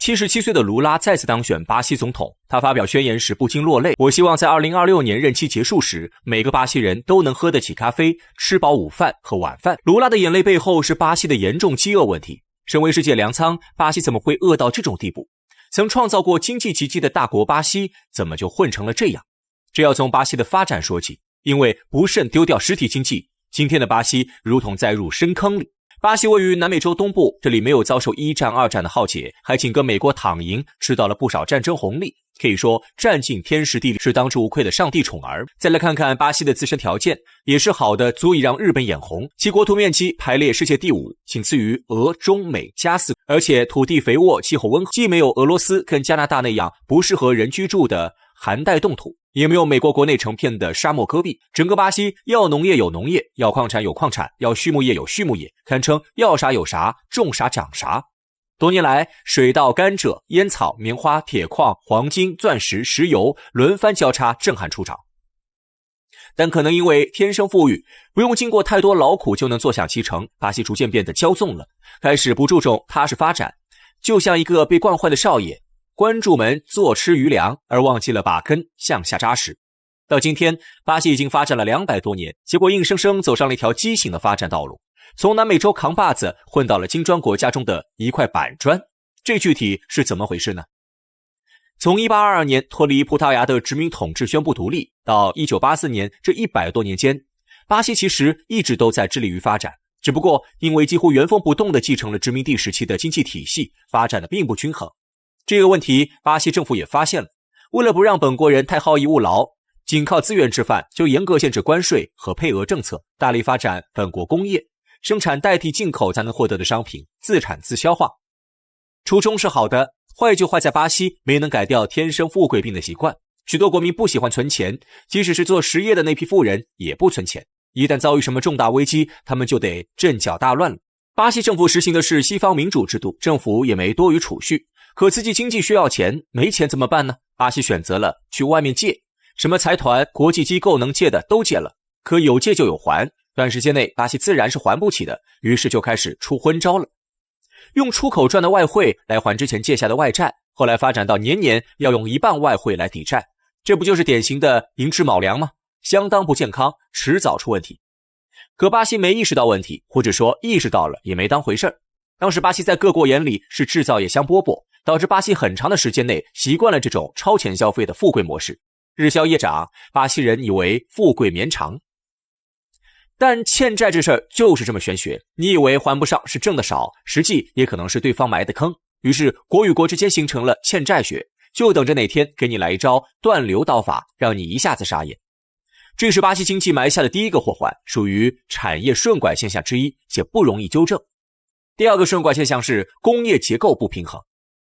77岁的卢拉再次当选巴西总统，他发表宣言时不禁落泪。我希望在2026年任期结束时，每个巴西人都能喝得起咖啡，吃饱午饭和晚饭。卢拉的眼泪背后是巴西的严重饥饿问题。身为世界粮仓，巴西怎么会饿到这种地步？曾创造过经济奇迹的大国巴西，怎么就混成了这样？这要从巴西的发展说起，因为不慎丢掉实体经济，今天的巴西如同在入深坑里。巴西位于南美洲东部，这里没有遭受1战2战的浩劫，还紧跟美国躺赢，吃到了不少战争红利，可以说占尽天时地利，是当之无愧的上帝宠儿。再来看看巴西的自身条件，也是好的，足以让日本眼红。其国土面积排列世界第5，仅次于俄、中、美加4，而且土地肥沃，气候温和，既没有俄罗斯跟加拿大那样不适合人居住的寒带冻土，也没有美国国内成片的沙漠戈壁。整个巴西要农业有农业，要矿产有矿产，要畜牧业有畜牧业，堪称要啥有啥，种啥长啥。多年来，水稻、甘蔗、烟草、棉花、铁矿、黄金、钻石、石油轮番交叉，震撼出场。但可能因为天生富裕，不用经过太多劳苦就能坐享其成，巴西逐渐变得骄纵了，开始不注重踏实发展，就像一个被惯坏的少爷，关注门坐吃余粮，而忘记了把根向下扎实。到今天，巴西已经发展了200多年，结果硬生生走上了一条畸形的发展道路，从南美洲扛把子混到了金砖国家中的一块板砖。这具体是怎么回事呢？从1822年脱离葡萄牙的殖民统治宣布独立，到1984年这100多年间，巴西其实一直都在致力于发展，只不过因为几乎原封不动地继承了殖民地时期的经济体系，发展的并不均衡。这个问题巴西政府也发现了，为了不让本国人太好逸恶劳，仅靠资源吃饭，就严格限制关税和配额政策，大力发展本国工业，生产代替进口才能获得的商品，自产自消化。初衷是好的，坏就坏在巴西没能改掉天生富贵病的习惯。许多国民不喜欢存钱，即使是做实业的那批富人也不存钱，一旦遭遇什么重大危机，他们就得阵脚大乱了。巴西政府实行的是西方民主制度，政府也没多余储蓄，可刺激经济需要钱，没钱怎么办呢？巴西选择了去外面借，什么财团、国际机构能借的都借了，可有借就有还，短时间内巴西自然是还不起的，于是就开始出昏招了。用出口赚的外汇来还之前借下的外债，后来发展到年年要用1半外汇来抵债，这不就是典型的寅吃卯粮吗？相当不健康，迟早出问题。可巴西没意识到问题，或者说意识到了也没当回事儿。当时巴西在各国眼里是制造业香饽饽，导致巴西很长的时间内习惯了这种超前消费的富贵模式，日消夜长，巴西人以为富贵绵长。但欠债这事儿就是这么玄学，你以为还不上是挣的少，实际也可能是对方埋的坑。于是国与国之间形成了欠债学，就等着哪天给你来一招断流刀法，让你一下子傻眼。这是巴西经济埋下的第一个祸患，属于产业顺拐现象之一，且不容易纠正。第二个顺拐现象是工业结构不平衡。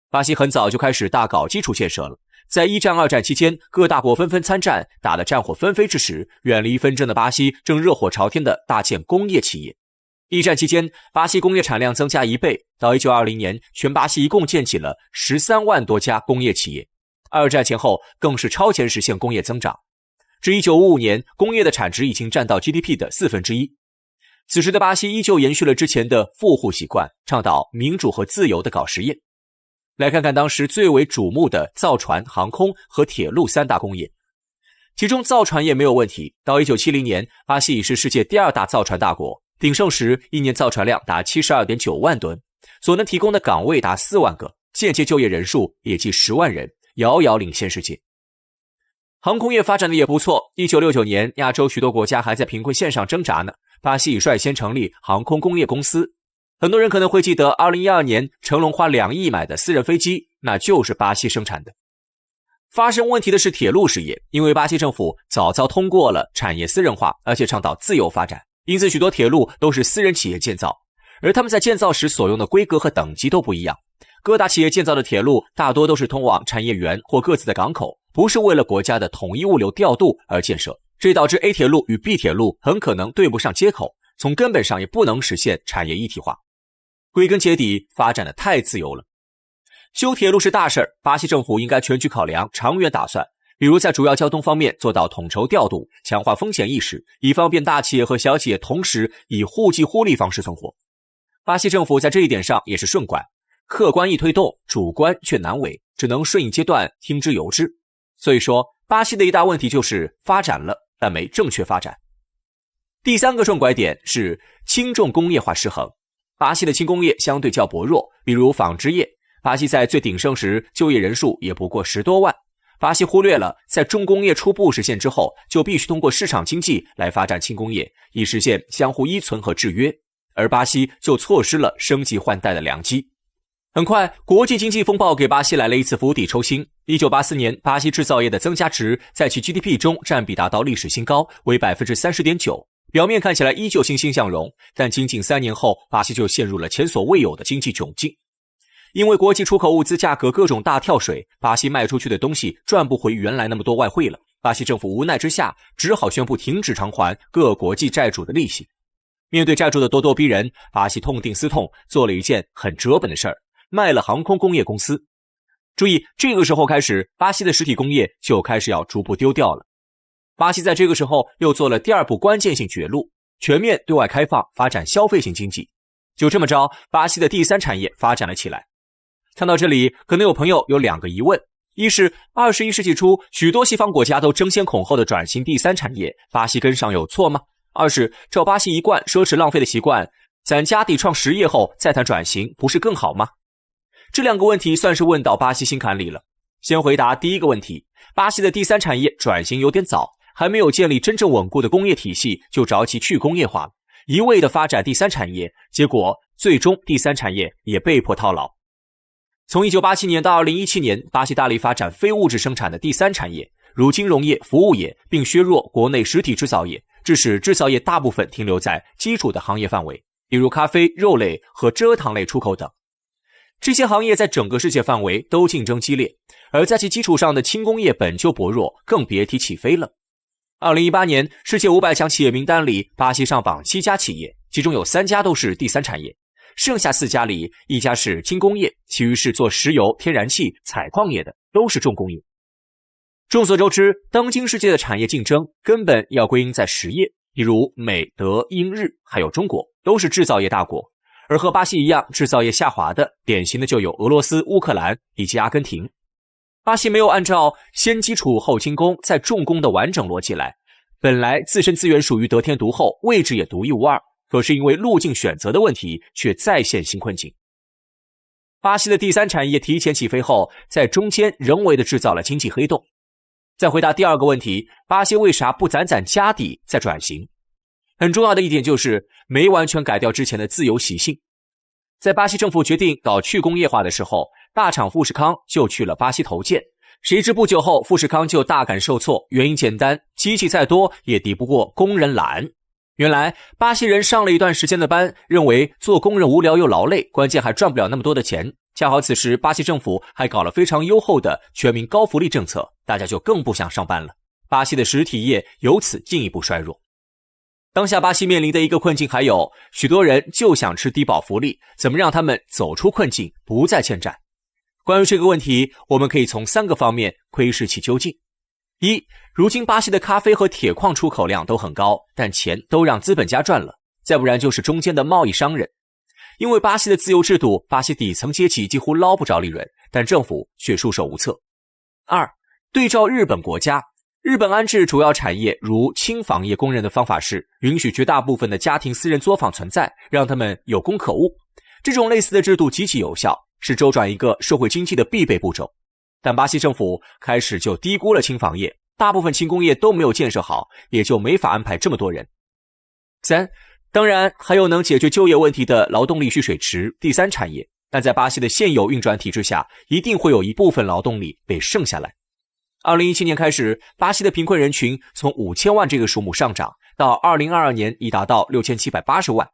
巴西很早就开始大搞基础建设了，在1战2战期间，各大国纷纷参战，打得战火纷飞之时，远离纷争的巴西正热火朝天地大建工业企业。1战期间，巴西工业产量增加1倍，到1920年，全巴西一共建起了13万多家工业企业。2战前后更是超前实现工业增长，至1955年，工业的产值已经占到 GDP 的1/4。此时的巴西依旧延续了之前的富户习惯，倡导民主和自由地搞实业。来看看当时最为瞩目的造船、航空和铁路3大工业。其中造船业没有问题，到1970年，巴西已是世界第2大造船大国，鼎盛时一年造船量达 72.9 万吨，所能提供的岗位达4万个，间接就业人数也近10万人，遥遥领先世界。航空业发展的也不错，1969年，亚洲许多国家还在贫困线上挣扎呢，巴西已率先成立航空工业公司。很多人可能会记得2012年成龙花2亿买的私人飞机，那就是巴西生产的。发生问题的是铁路事业，因为巴西政府早通过了产业私人化，而且倡导自由发展，因此许多铁路都是私人企业建造，而他们在建造时所用的规格和等级都不一样。各大企业建造的铁路大多都是通往产业园或各自的港口，不是为了国家的统一物流调度而建设，这导致 A 铁路与 B 铁路很可能对不上接口，从根本上也不能实现产业一体化。归根结底，发展的太自由了。修铁路是大事儿，巴西政府应该全局考量，长远打算，比如在主要交通方面做到统筹调度，强化风险意识，以方便大企业和小企业同时以互济互利方式存活。巴西政府在这一点上也是顺拐，客观易推动，主观却难为，只能顺应阶段，听之由之。所以说，巴西的一大问题就是发展了，但没正确发展。第三个重拐点是轻重工业化失衡。巴西的轻工业相对较薄弱，比如纺织业，巴西在最鼎盛时就业人数也不过10多万。巴西忽略了在重工业初步实现之后，就必须通过市场经济来发展轻工业，以实现相互依存和制约，而巴西就错失了升级换代的良机。很快，国际经济风暴给巴西来了一次釜底抽薪。1984年，巴西制造业的增加值在其 GDP 中占比达到历史新高，为 30.9%。表面看起来依旧欣欣向荣，但仅仅3年后，巴西就陷入了前所未有的经济窘境。因为国际出口物资价格各种大跳水，巴西卖出去的东西赚不回原来那么多外汇了。巴西政府无奈之下，只好宣布停止偿还各国际债主的利息。面对债主的咄咄逼人，巴西痛定思痛，做了一件很折本的事儿，卖了航空工业公司。注意，这个时候开始，巴西的实体工业就开始要逐步丢掉了。巴西在这个时候又做了第二步关键性绝路，全面对外开放，发展消费型经济。就这么着，巴西的第三产业发展了起来。看到这里，可能有朋友有2个疑问：一是21世纪初，许多西方国家都争先恐后的转型第三产业，巴西跟上有错吗？二是照巴西一贯奢侈浪费的习惯，攒家底创实业后再谈转型，不是更好吗？这2个问题算是问到巴西心坎里了。先回答第一个问题，巴西的第三产业转型有点早，还没有建立真正稳固的工业体系就着急去工业化，一味的发展第三产业，结果最终第三产业也被迫套牢。从1987年到2017年，巴西大力发展非物质生产的第三产业，如金融业、服务业，并削弱国内实体制造业，致使制造业大部分停留在基础的行业范围，比如咖啡、肉类和蔗糖类出口等。这些行业在整个世界范围都竞争激烈，而在其基础上的轻工业本就薄弱，更别提起飞了。2018年世界500强企业名单里，巴西上榜7家企业，其中有3家都是第三产业，剩下4家里1家是轻工业，其余是做石油、天然气、采矿业的，都是重工业。众所周知，当今世界的产业竞争根本要归因在实业，比如美、德、英、日，还有中国，都是制造业大国。而和巴西一样制造业下滑的，典型的就有俄罗斯、乌克兰以及阿根廷。巴西没有按照先基础后轻工再重工的完整逻辑来，本来自身资源属于得天独厚，位置也独一无二，可是因为路径选择的问题，却再现新困境。巴西的第三产业提前起飞后，在中间人为的制造了经济黑洞。再回答第2个问题，巴西为啥不攒家底再转型？很重要的一点就是没完全改掉之前的自由习性。在巴西政府决定搞去工业化的时候，大厂富士康就去了巴西投建，谁知不久后富士康就大感受挫，原因简单，机器再多也抵不过工人懒。原来巴西人上了一段时间的班，认为做工人无聊又劳累，关键还赚不了那么多的钱。恰好此时巴西政府还搞了非常优厚的全民高福利政策，大家就更不想上班了。巴西的实体业由此进一步衰弱。当下巴西面临的一个困境还有，许多人就想吃低保福利，怎么让他们走出困境，不再欠债？关于这个问题，我们可以从3个方面窥视其究竟。一，如今巴西的咖啡和铁矿出口量都很高，但钱都让资本家赚了，再不然就是中间的贸易商人。因为巴西的自由制度，巴西底层阶级几乎捞不着利润，但政府却束手无策。2，对照日本国家，日本安置主要产业如轻纺业工人的方法是允许绝大部分的家庭私人作坊存在，让他们有工可务。这种类似的制度极其有效，是周转一个社会经济的必备步骤。但巴西政府开始就低估了轻纺业，大部分轻工业都没有建设好，也就没法安排这么多人。3，当然还有能解决就业问题的劳动力蓄水池第三产业，但在巴西的现有运转体制下，一定会有一部分劳动力被剩下来。2017年开始，巴西的贫困人群从5000万这个数目上涨，到2022年已达到6780万。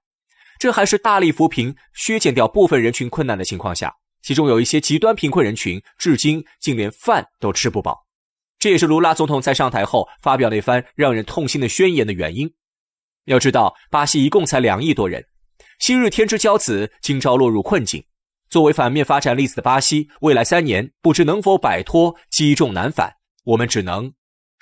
这还是大力扶贫、削减掉部分人群困难的情况下，其中有一些极端贫困人群，至今竟连饭都吃不饱。这也是卢拉总统在上台后发表那番让人痛心的宣言的原因。要知道，巴西一共才2亿多人，昔日天之骄子，今朝落入困境。作为反面发展例子的巴西，未来3年不知能否摆脱积重难返，我们只能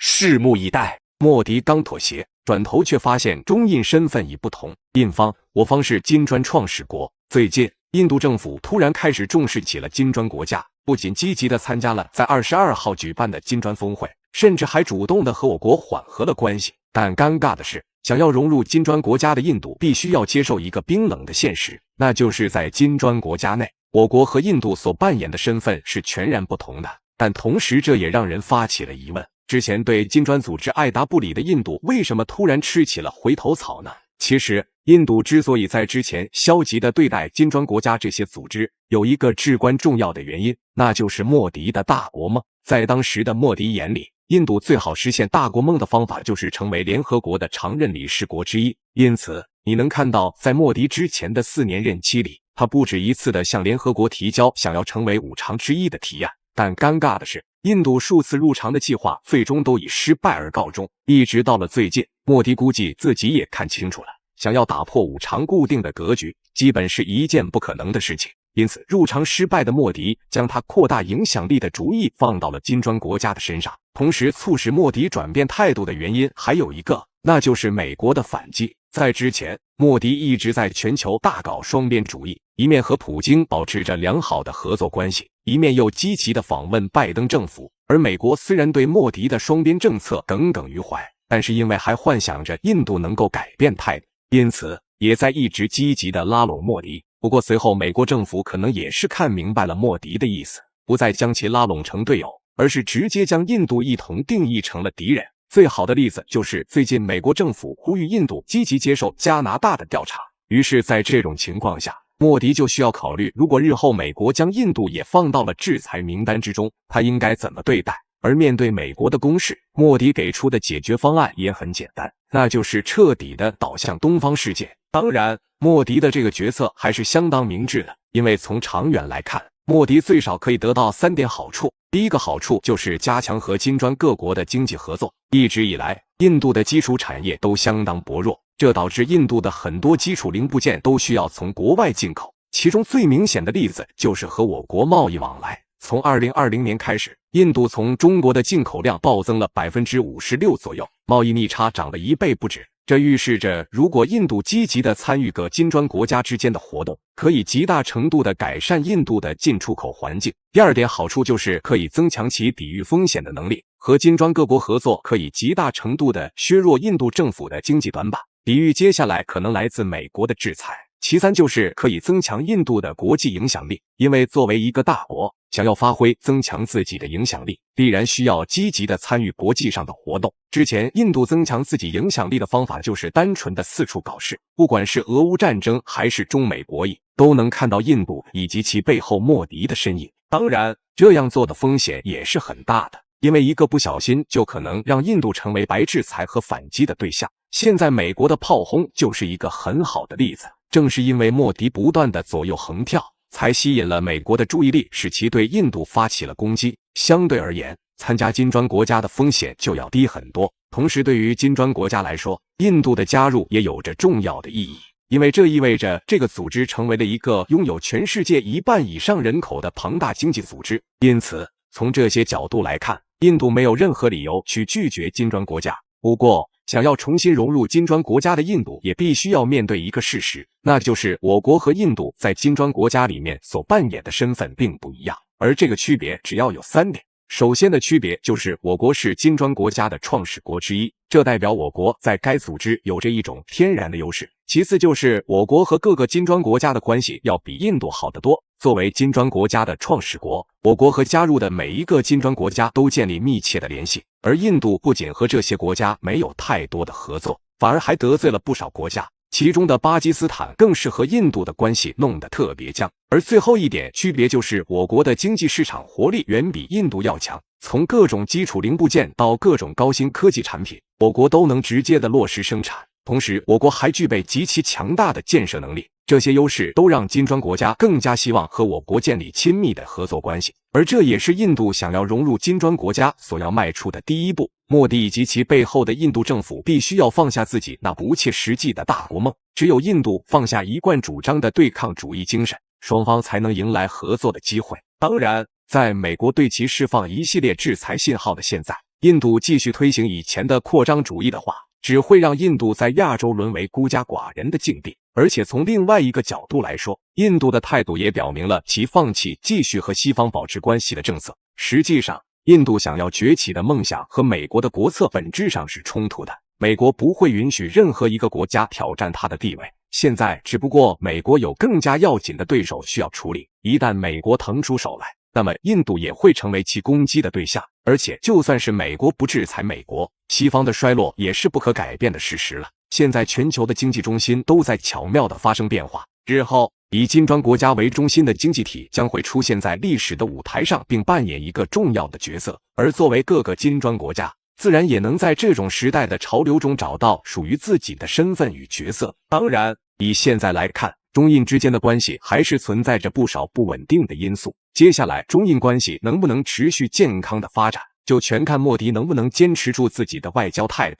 拭目以待。莫迪刚妥协，转头却发现中印身份已不同。印方，我方是金砖创始国，最近印度政府突然开始重视起了金砖国家，不仅积极地参加了在22号举办的金砖峰会，甚至还主动地和我国缓和了关系。但尴尬的是，想要融入金砖国家的印度必须要接受一个冰冷的现实，那就是在金砖国家内，我国和印度所扮演的身份是全然不同的。但同时这也让人发起了疑问，之前对金砖组织爱答不理的印度为什么突然吃起了回头草呢？其实印度之所以在之前消极地对待金砖国家这些组织，有一个至关重要的原因，那就是莫迪的大国梦。在当时的莫迪眼里，印度最好实现大国梦的方法就是成为联合国的常任理事国之一。因此你能看到在莫迪之前的4年任期里，他不止一次地向联合国提交想要成为5常之一的提案。但尴尬的是，印度数次入常的计划最终都以失败而告终。一直到了最近，莫迪估计自己也看清楚了，想要打破5常固定的格局，基本是一件不可能的事情。因此入常失败的莫迪将他扩大影响力的主意放到了金砖国家的身上。同时促使莫迪转变态度的原因还有一个，那就是美国的反击。在之前，莫迪一直在全球大搞双边主义，一面和普京保持着良好的合作关系，一面又积极地访问拜登政府。而美国虽然对莫迪的双边政策耿耿于怀，但是因为还幻想着印度能够改变态度，因此也在一直积极地拉拢莫迪。不过随后美国政府可能也是看明白了莫迪的意思，不再将其拉拢成队友，而是直接将印度一同定义成了敌人。最好的例子就是最近美国政府呼吁印度积极接受加拿大的调查。于是在这种情况下，莫迪就需要考虑，如果日后美国将印度也放到了制裁名单之中，他应该怎么对待。而面对美国的攻势，莫迪给出的解决方案也很简单，那就是彻底的倒向东方世界。当然，莫迪的这个决策还是相当明智的，因为从长远来看，莫迪最少可以得到3点好处。第一个好处就是加强和金砖各国的经济合作。一直以来，印度的基础产业都相当薄弱，这导致印度的很多基础零部件都需要从国外进口。其中最明显的例子就是和我国贸易往来。从2020年开始，印度从中国的进口量暴增了 56% 左右，贸易逆差涨了1倍不止。这预示着，如果印度积极地参与各金砖国家之间的活动，可以极大程度地改善印度的进出口环境。第二点好处就是可以增强其抵御风险的能力，和金砖各国合作可以极大程度地削弱印度政府的经济短板，抵御接下来可能来自美国的制裁。其三就是可以增强印度的国际影响力，因为作为一个大国，想要发挥增强自己的影响力，必然需要积极地参与国际上的活动。之前印度增强自己影响力的方法就是单纯的四处搞事，不管是俄乌战争还是中美博弈，都能看到印度以及其背后莫迪的身影。当然，这样做的风险也是很大的，因为一个不小心就可能让印度成为白制裁和反击的对象。现在美国的炮轰就是一个很好的例子，正是因为莫迪不断的左右横跳，才吸引了美国的注意力，使其对印度发起了攻击。相对而言，参加金砖国家的风险就要低很多。同时，对于金砖国家来说，印度的加入也有着重要的意义，因为这意味着这个组织成为了一个拥有全世界1半以上人口的庞大经济组织。因此，从这些角度来看，印度没有任何理由去拒绝金砖国家。不过，想要重新融入金砖国家的印度也必须要面对一个事实，那就是我国和印度在金砖国家里面所扮演的身份并不一样，而这个区别只要有3点。首先的区别就是我国是金砖国家的创始国之一，这代表我国在该组织有着一种天然的优势。其次就是我国和各个金砖国家的关系要比印度好得多。作为金砖国家的创始国，我国和加入的每一个金砖国家都建立密切的联系，而印度不仅和这些国家没有太多的合作，反而还得罪了不少国家，其中的巴基斯坦更是和印度的关系弄得特别僵。而最后一点区别就是我国的经济市场活力远比印度要强，从各种基础零部件到各种高新科技产品，我国都能直接的落实生产。同时，我国还具备极其强大的建设能力，这些优势都让金砖国家更加希望和我国建立亲密的合作关系，而这也是印度想要融入金砖国家所要迈出的第一步。莫迪以及其背后的印度政府必须要放下自己那不切实际的大国梦，只有印度放下一贯主张的对抗主义精神，双方才能迎来合作的机会。当然，在美国对其释放一系列制裁信号的现在，印度继续推行以前的扩张主义的话，只会让印度在亚洲沦为孤家寡人的境地。而且从另外一个角度来说，印度的态度也表明了其放弃继续和西方保持关系的政策。实际上，印度想要崛起的梦想和美国的国策本质上是冲突的。美国不会允许任何一个国家挑战它的地位，现在只不过美国有更加要紧的对手需要处理。一旦美国腾出手来，那么印度也会成为其攻击的对象。而且就算是美国不制裁美国，西方的衰落也是不可改变的事实了。现在全球的经济中心都在巧妙地发生变化，日后以金砖国家为中心的经济体将会出现在历史的舞台上，并扮演一个重要的角色。而作为各个金砖国家，自然也能在这种时代的潮流中找到属于自己的身份与角色。当然，以现在来看，中印之间的关系还是存在着不少不稳定的因素。接下来，中印关系能不能持续健康的发展，就全看莫迪能不能坚持住自己的外交态度。